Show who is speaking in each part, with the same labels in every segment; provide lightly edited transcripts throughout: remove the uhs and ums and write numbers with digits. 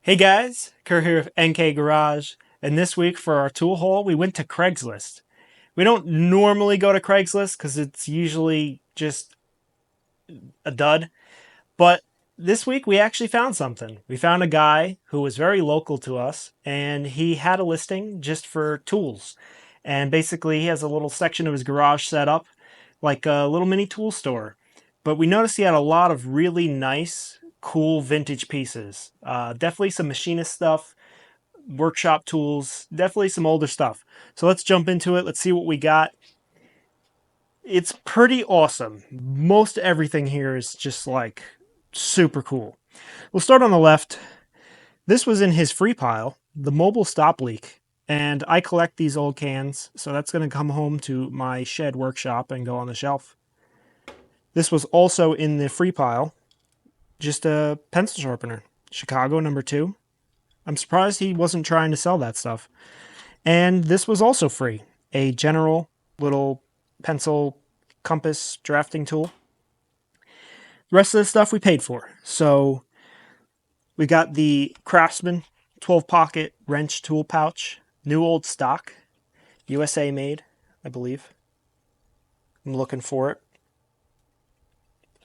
Speaker 1: Hey guys, Kurt here with NK Garage, and this week for our tool haul we went to Craigslist. We don't normally go to Craigslist because it's usually just a dud, but this week we actually found something. We found a guy who was very local to us, and he had a listing just for tools. And basically he has a little section of his garage set up like a little mini tool store. But we noticed he had a lot of really nice, cool vintage pieces. Definitely some machinist stuff, workshop tools, definitely some older stuff. So let's jump into it. Let's see what we got. It's pretty awesome. Most everything here is just like super cool. We'll start on the left. This was in his free pile, the mobile stop leak. And I collect these old cans, so that's going to come home to my shed workshop and go on the shelf. This was also in the free pile, just a pencil sharpener, Chicago #2. I'm surprised he wasn't trying to sell that stuff. And this was also free, a general little pencil compass drafting tool. The rest of the stuff we paid for. So we got the Craftsman 12 pocket wrench tool pouch, new old stock, USA made, I believe. I'm looking for it.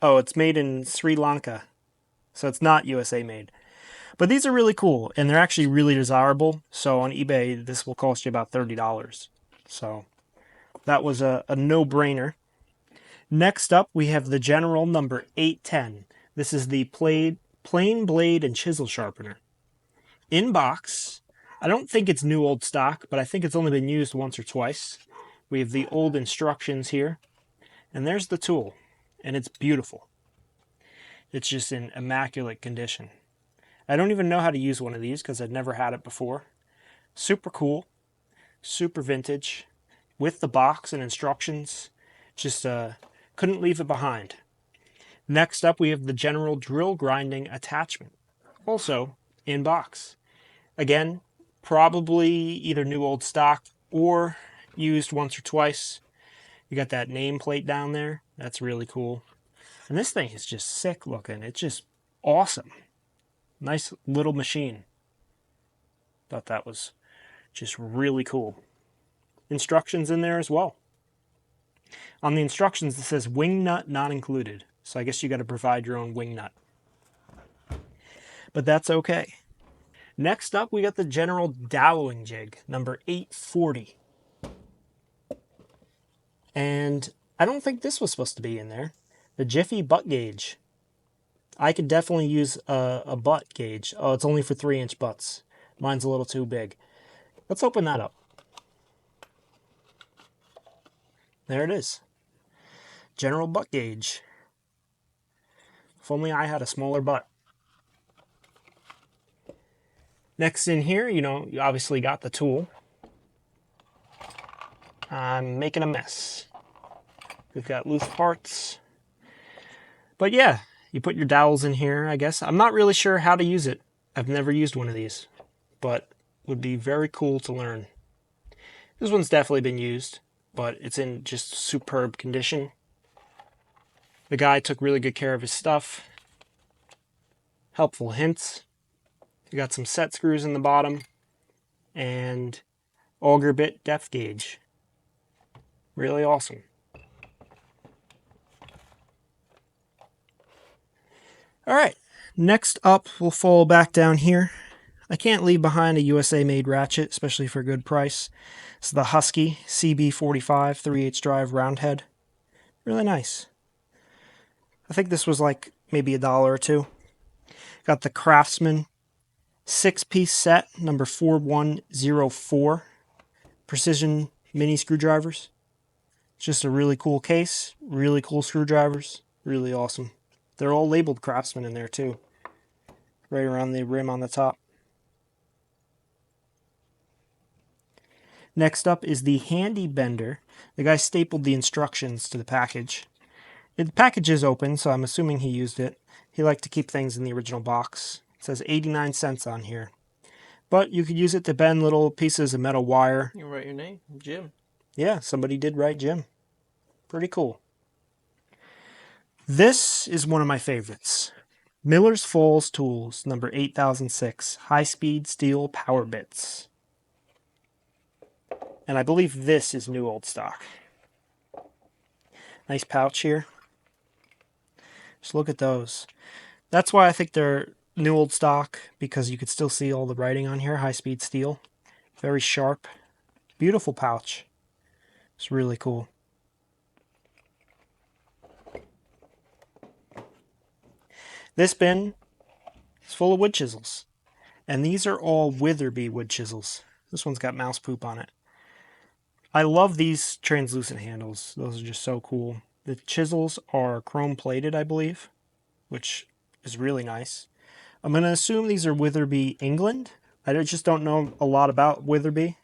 Speaker 1: Oh, it's made in Sri Lanka, so it's not USA made. But these are really cool, and they're actually really desirable. So on eBay, this will cost you about $30. So that was a no-brainer. Next up, we have the General number 810. This is the plain blade and chisel sharpener. In box, I don't think it's new old stock, but I think it's only been used once or twice. We have the old instructions here, and there's the tool, and it's beautiful. It's just in immaculate condition. I don't even know how to use one of these because I've never had it before. Super cool, super vintage, with the box and instructions. Just couldn't leave it behind. Next up, we have the General drill grinding attachment, also in box. Again, probably either new old stock or used once or twice. You got that nameplate down there. That's really cool. And this thing is just sick looking. It's just awesome. Nice little machine. Thought that was just really cool. Instructions in there as well. On the instructions, it says wing nut not included. So I guess you got to provide your own wing nut. But that's okay. Next up, we got the General Dowling jig, number 840. And I don't think this was supposed to be in there. The Jiffy butt gauge. I could definitely use a butt gauge. Oh, it's only for 3-inch butts. Mine's a little too big. Let's open that up. There it is. General butt gauge. If only I had a smaller butt. Next in here, you obviously got the tool. I'm making a mess. We've got loose parts. But yeah, you put your dowels in here, I guess. I'm not really sure how to use it. I've never used one of these, but would be very cool to learn. This one's definitely been used, but it's in just superb condition. The guy took really good care of his stuff. Helpful hints. You got some set screws in the bottom and auger bit depth gauge. Really awesome. All right, next up we'll fall back down here. I can't leave behind a USA made ratchet, especially for a good price. It's the Husky CB45 3/8 drive round head. Really nice. I think this was like maybe $1 or $2. Got the Craftsman 6-piece set, number 4104. Precision mini screwdrivers. It's just a really cool case, really cool screwdrivers, really awesome. They're all labeled Craftsman in there too, right around the rim on the top. Next up is the Handy Bender. The guy stapled the instructions to the package. The package is open, so I'm assuming he used it. He liked to keep things in the original box. It says 89 cents on here. But you could use it to bend little pieces of metal wire.
Speaker 2: You write your name, Jim.
Speaker 1: Yeah, somebody did write Jim. Pretty cool. This is one of my favorites. Miller's Falls Tools, number 8006, high-speed steel power bits. And I believe this is new old stock. Nice pouch here. Just look at those. That's why I think they're new old stock, because you could still see all the writing on here. High-speed steel. Very sharp. Beautiful pouch. It's really cool. This bin is full of wood chisels. And these are all Witherby wood chisels. This one's got mouse poop on it. I love these translucent handles. Those are just so cool. The chisels are chrome plated, I believe, which is really nice. I'm going to assume these are Witherby England. I just don't know a lot about Witherby.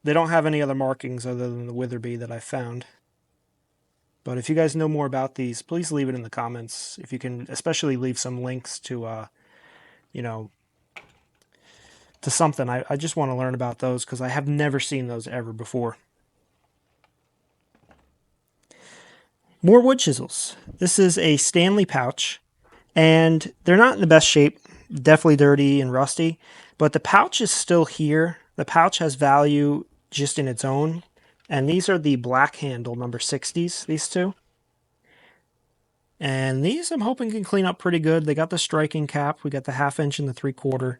Speaker 1: They don't have any other markings other than the Witherby that I found. But if you guys know more about these, please leave it in the comments. If you can, especially leave some links to, to something. I just want to learn about those because I have never seen those ever before. More wood chisels. This is a Stanley pouch, and they're not in the best shape. Definitely dirty and rusty, but the pouch is still here. The pouch has value just in its own, and these are the black handle number 60s, these two. And these I'm hoping can clean up pretty good. They got the striking cap. We got the 1/2 inch and the 3/4.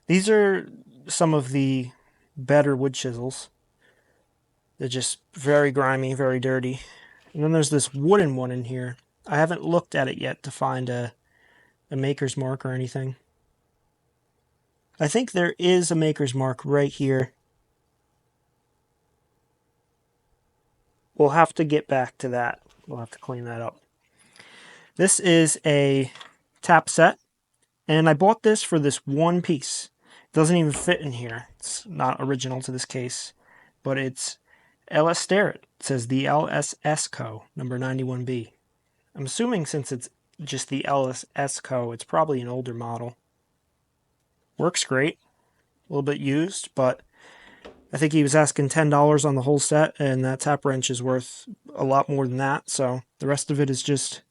Speaker 1: These are some of the better wood chisels. They're just very grimy, very dirty. And then there's this wooden one in here. I haven't looked at it yet to find a maker's mark or anything. I think there is a maker's mark right here. We'll have to get back to that. We'll have to clean that up. This is a tap set, and I bought this for this one piece. It doesn't even fit in here. It's not original to this case, but it's LS Starrett. It says the LSS Co. number 91B. I'm assuming since it's just the LSS Co., it's probably an older model. Works great. A little bit used, but I think he was asking $10 on the whole set, and that tap wrench is worth a lot more than that, so the rest of it is just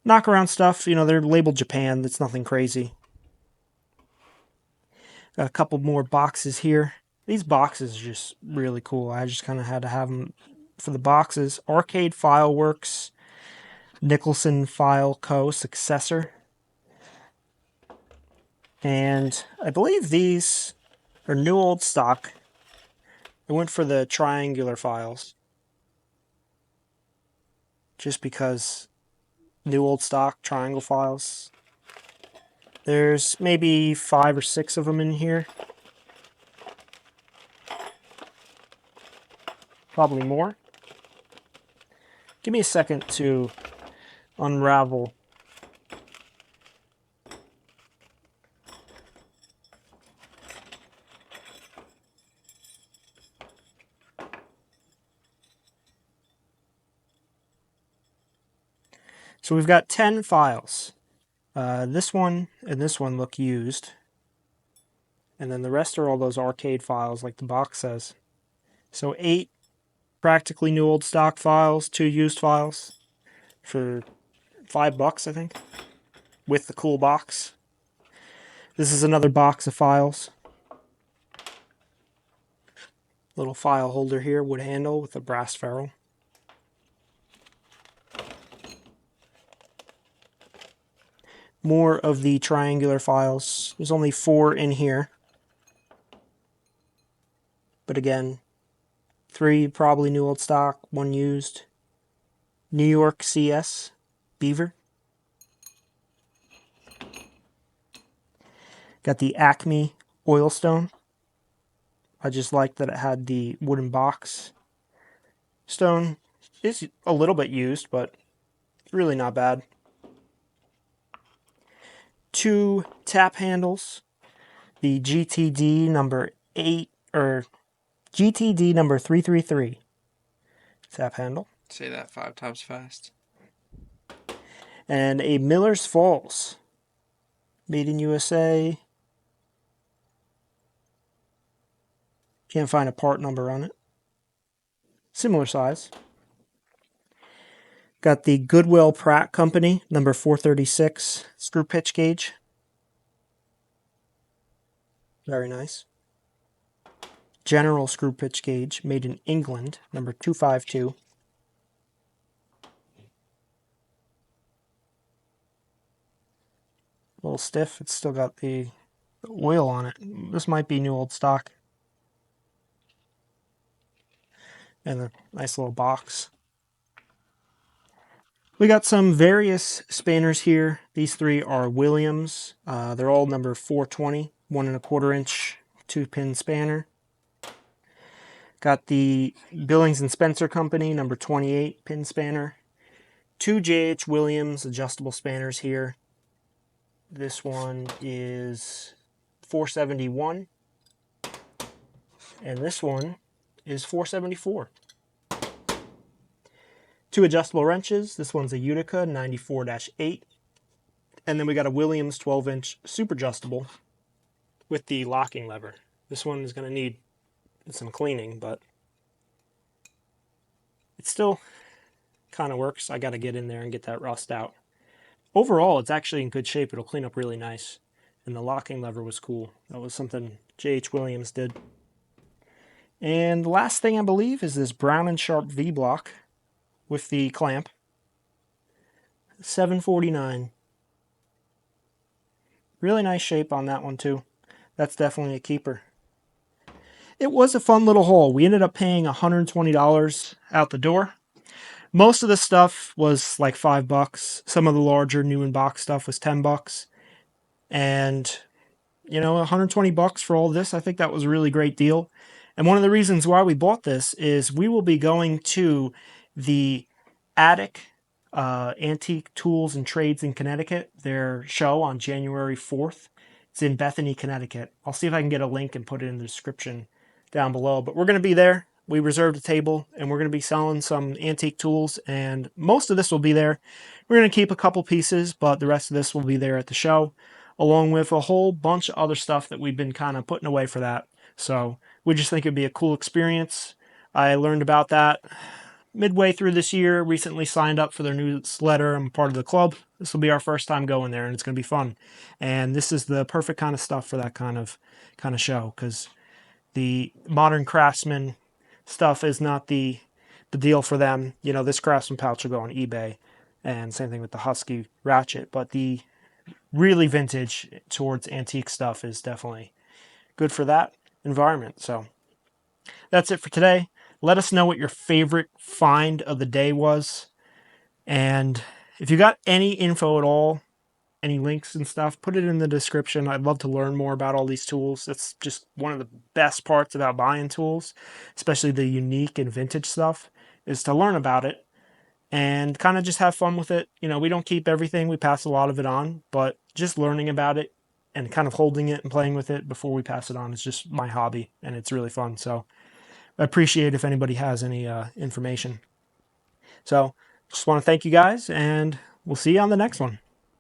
Speaker 1: knock around stuff. You know, they're labeled Japan. That's nothing crazy. Got a couple more boxes here. These boxes are just really cool. I just kind of had to have them for the boxes. Arcade Fileworks Nicholson File Co. successor. And I believe these are new old stock. I went for the triangular files, just because new old stock triangle files. There's maybe 5 or 6 of them in here. Probably more. Give me a second to unravel. So we've got 10 files. This one and this one look used. And then the rest are all those arcade files like the box says. So 8 practically new old stock files, 2 used files for $5, I think, with the cool box. This is another box of files. Little file holder here, wood handle with a brass ferrule. More of the triangular files. There's only 4 in here. But again, 3 probably new old stock, 1 used. New York CS Beaver. Got the Acme Oilstone. I just liked that it had the wooden box. Stone is a little bit used, but really not bad. 2 tap handles. The GTD number 8 or GTD number 333 tap handle.
Speaker 2: Say that 5 times fast.
Speaker 1: And a Miller's Falls, made in USA. Can't find a part number on it. Similar size. Got the Goodwill Pratt Company, number 436 screw pitch gauge. Very nice. General screw pitch gauge, made in England, number 252. A little stiff. It's still got the oil on it. This might be new old stock. And a nice little box. We got some various spanners here. These three are Williams. They're all number 420, 1 1/4 inch 2-pin spanner. Got the Billings and Spencer Company, number 28 pin spanner. 2 J.H. Williams adjustable spanners here. This one is 471, and this one is 474. 2 adjustable wrenches. This one's a Utica 94-8. And then we got a Williams 12-inch super adjustable with the locking lever. This one is going to need some cleaning, but it still kind of works. I got to get in there and get that rust out. Overall, it's actually in good shape. It'll clean up really nice. And the locking lever was cool. That was something J.H. Williams did. And the last thing I believe is this Brown & Sharp V-block with the clamp. $7.49. Really nice shape on that one too. That's definitely a keeper. It was a fun little haul. We ended up paying $120 out the door. Most of the stuff was like $5. Some of the larger new in box stuff was $10. And you know, $120 for all this, I think that was a really great deal. And one of the reasons why we bought this is we will be going to the Attic Antique Tools and Trades in Connecticut, their show on January 4th. It's in Bethany, Connecticut. I'll see if I can get a link and put it in the description down below. But we're going to be there. We reserved a table, and we're going to be selling some antique tools, and most of this will be there. We're going to keep a couple pieces, but the rest of this will be there at the show, along with a whole bunch of other stuff that we've been kind of putting away for that. So we just think it'd be a cool experience. I learned about that midway through this year, recently signed up for their newsletter. I'm part of the club. This will be our first time going there, and it's going to be fun. And this is the perfect kind of stuff for that kind of show, because the modern craftsman stuff is not the deal for them. You know, this craftsman pouch will go on eBay, and same thing with the Husky ratchet. But the really vintage towards antique stuff is definitely good for that environment. So that's it for today. Let us know what your favorite find of the day was. And if you got any info at all, any links and stuff, put it in the description. I'd love to learn more about all these tools. That's just one of the best parts about buying tools, especially the unique and vintage stuff, is to learn about it and kind of just have fun with it. You know, we don't keep everything. We pass a lot of it on, but just learning about it and kind of holding it and playing with it before we pass it on is just my hobby, and it's really fun. So I appreciate if anybody has any information. So just want to thank you guys, and we'll see you on the next one.